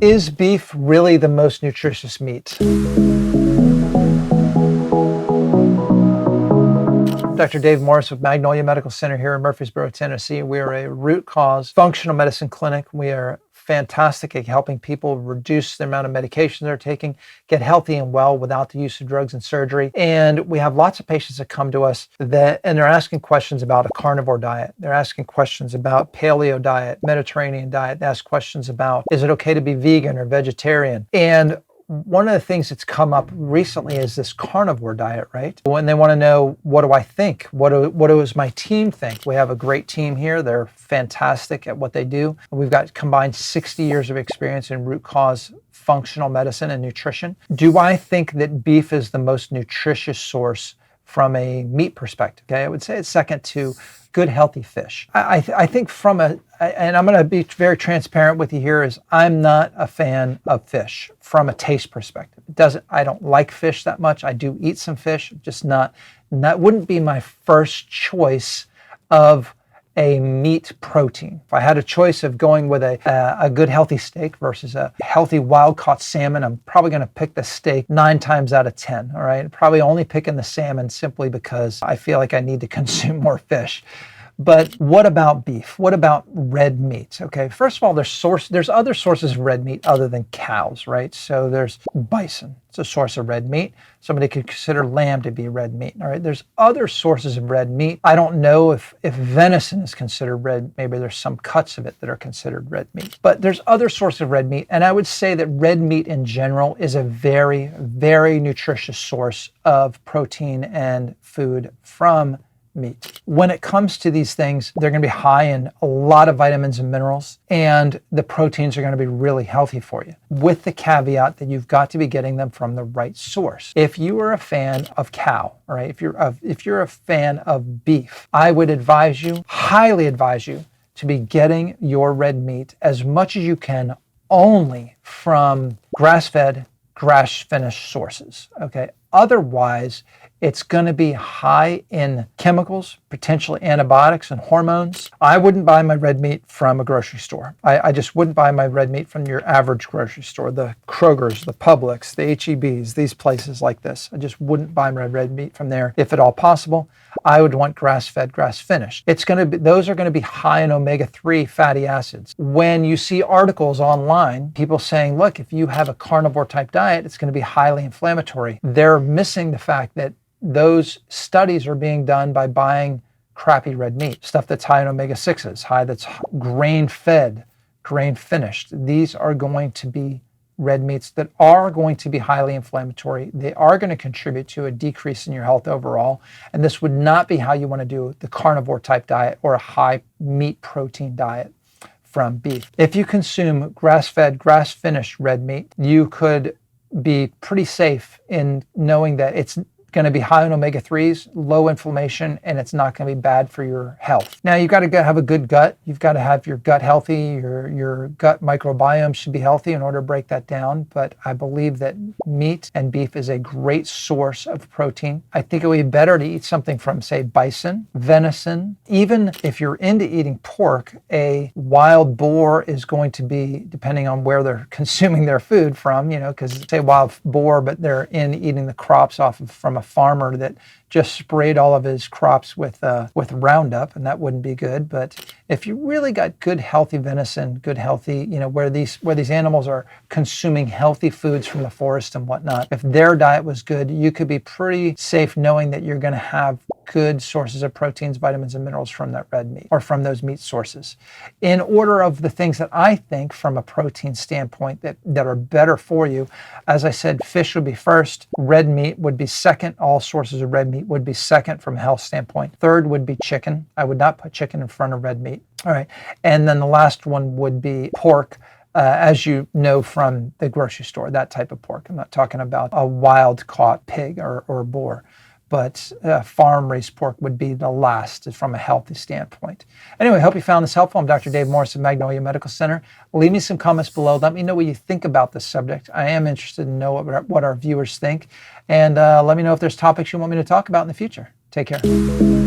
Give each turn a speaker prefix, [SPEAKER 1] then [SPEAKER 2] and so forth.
[SPEAKER 1] Is beef really the most nutritious meat? Dr. Dave Morris with Magnolia Medical Center here in Murfreesboro, Tennessee. We are a root cause functional medicine clinic. We are fantastic at helping people reduce the amount of medication they're taking, get healthy and well without the use of drugs and surgery. And we have lots of patients that come to us and they're asking questions about a carnivore diet. They're asking questions about paleo diet, Mediterranean diet. They ask questions about, is it okay to be vegan or vegetarian? And one of the things that's come up recently is this carnivore diet, right? When they want to know, what do I think? What does my team think? We have a great team here. They're fantastic at what they do. We've got combined 60 years of experience in root cause functional medicine and nutrition. Do I think that beef is the most nutritious source from a meat perspective? Okay, I would say it's second to good, healthy fish. I think and I'm going to be very transparent with you here, is I'm not a fan of fish from a taste perspective. I don't like fish that much. I do eat some fish, just not, that wouldn't be my first choice of a meat protein. If I had a choice of going with a good healthy steak versus a healthy wild caught salmon, I'm probably going to pick the steak 9 times out of 10. All right, probably only picking the salmon simply because I feel like I need to consume more fish. But what about beef? What about red meat? Okay, first of all, there's other sources of red meat other than cows, right? So there's bison. It's a source of red meat. Somebody could consider lamb to be red meat. All right, there's other sources of red meat. I don't know if venison is considered red. Maybe there's some cuts of it that are considered red meat. But there's other sources of red meat. And I would say that red meat in general is a very, very nutritious source of protein and food from meat. When it comes to these things, they're going to be high in a lot of vitamins and minerals, and the proteins are going to be really healthy for you, with the caveat that you've got to be getting them from the right source. If you are a fan of cow, all right, if you're a fan of beef, I would highly advise you to be getting your red meat as much as you can only from grass-fed, grass-finished sources, okay? Otherwise, it's going to be high in chemicals, potentially antibiotics and hormones. I wouldn't buy my red meat from a grocery store. I just wouldn't buy my red meat from your average grocery store, the Kroger's, the Publix, the H-E-B's, these places like this. I just wouldn't buy my red meat from there if at all possible. I would want grass-fed, grass-finished. Those are going to be high in omega-3 fatty acids. When you see articles online, people saying, look, if you have a carnivore type diet, it's going to be highly inflammatory. They're missing the fact that those studies are being done by buying crappy red meat, stuff that's high in omega-6s, that's grain-fed, grain-finished. These are going to be red meats that are going to be highly inflammatory. They are going to contribute to a decrease in your health overall. And this would not be how you want to do the carnivore type diet or a high meat protein diet from beef. If you consume grass-fed, grass-finished red meat, you could be pretty safe in knowing that it's going to be high in omega-3s, low inflammation, and it's not going to be bad for your health. Now, you've got to have a good gut. You've got to have your gut healthy. Your gut microbiome should be healthy in order to break that down. But I believe that meat and beef is a great source of protein. I think it would be better to eat something from, say, bison, venison. Even if you're into eating pork, a wild boar is going to be, depending on where they're consuming their food from, because say wild boar, but they're eating the crops from a farmer that just sprayed all of his crops with Roundup, and that wouldn't be good. But if you really got good healthy venison, good healthy, where these animals are consuming healthy foods from the forest and whatnot, if their diet was good, you could be pretty safe knowing that you're going to have good sources of proteins, vitamins, and minerals from that red meat or from those meat sources. In order of the things that I think from a protein standpoint that are better for you, as I said, fish would be first, red meat would be second, all sources of red meat would be second from a health standpoint. Third would be chicken. I would not put chicken in front of red meat. All right. And then the last one would be pork. As you know from the grocery store, that type of pork. I'm not talking about a wild caught pig or boar, but farm raised pork would be the last from a healthy standpoint. Anyway, I hope you found this helpful. I'm Dr. Dave Morris of Magnolia Medical Center. Leave me some comments below. Let me know what you think about this subject. I am interested to know what our viewers think. And let me know if there's topics you want me to talk about in the future. Take care.